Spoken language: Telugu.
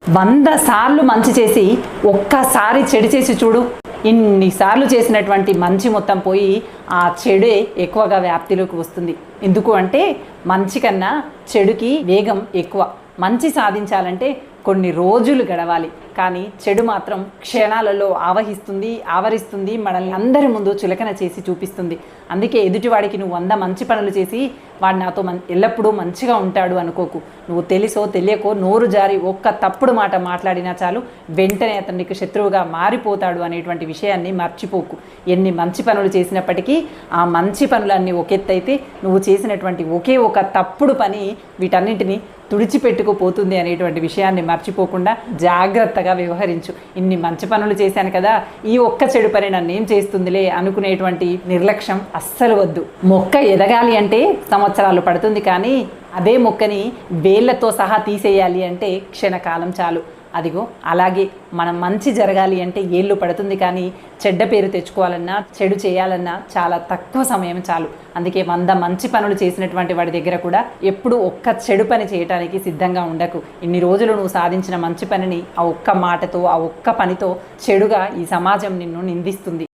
100 సార్లు మంచి చేసి ఒక్కసారి చెడు చేసి చూడు. ఇన్నిసార్లు చేసినటువంటి మంచి మొత్తం పోయి ఆ చెడే ఎక్కువగా వ్యాప్తిలోకి వస్తుంది. ఎందుకు అంటే మంచి కన్నా చెడుకి వేగం ఎక్కువ. మంచి సాధించాలంటే కొన్ని రోజులు గడవాలి, కానీ చెడు మాత్రం క్షణాలలో ఆవరిస్తుంది, మనల్ని అందరి ముందు చులకన చేసి చూపిస్తుంది. అందుకే ఎదుటివాడికి నువ్వు 100 మంచి పనులు చేసి వాడు నాతో ఎల్లప్పుడూ మంచిగా ఉంటాడు అనుకోకు. నువ్వు తెలుసో తెలియకో నోరు జారి ఒక్క తప్పుడు మాట మాట్లాడినా చాలు, వెంటనే అతను నీకు శత్రువుగా మారిపోతాడు అనేటువంటి విషయాన్ని మర్చిపోకు. ఎన్ని మంచి పనులు చేసినప్పటికీ ఆ మంచి పనులన్నీ ఒకెత్తైతే నువ్వు చేసినటువంటి ఒకే ఒక తప్పుడు పని వీటన్నింటినీ తుడిచిపెట్టుకుపోతుంది అనేటువంటి విషయాన్ని మర్చిపోకుండా జాగ్రత్తగా వ్యవహరించు. ఇన్ని మంచి పనులు చేశాను కదా, ఈ ఒక్క చెడు పని నన్ను ఏం చేస్తుందిలే అనుకునేటువంటి నిర్లక్ష్యం అస్సలు వద్దు. మొక్క ఎదగాలి అంటే సంవత్సరాలు పడుతుంది, కానీ అదే మొక్కని వేళ్లతో సహా తీసేయాలి అంటే క్షణకాలం చాలు. అదిగో అలాగే మనం మంచి జరగాలి అంటే ఏళ్ళు పడుతుంది, కానీ చెడ్డ పేరు తెచ్చుకోవాలన్నా చెడు చేయాలన్నా చాలా తక్కువ సమయం చాలు. అందుకే 100 మంచి పనులు చేసినటువంటి వాడి దగ్గర కూడా ఎప్పుడు ఒక్క చెడు పని చేయటానికి సిద్ధంగా ఉండకు. ఇన్ని రోజులు నువ్వు సాధించిన మంచి పనిని ఆ ఒక్క మాటతో ఆ ఒక్క పనితో చెడుగా ఈ సమాజం నిన్ను నిందిస్తుంది.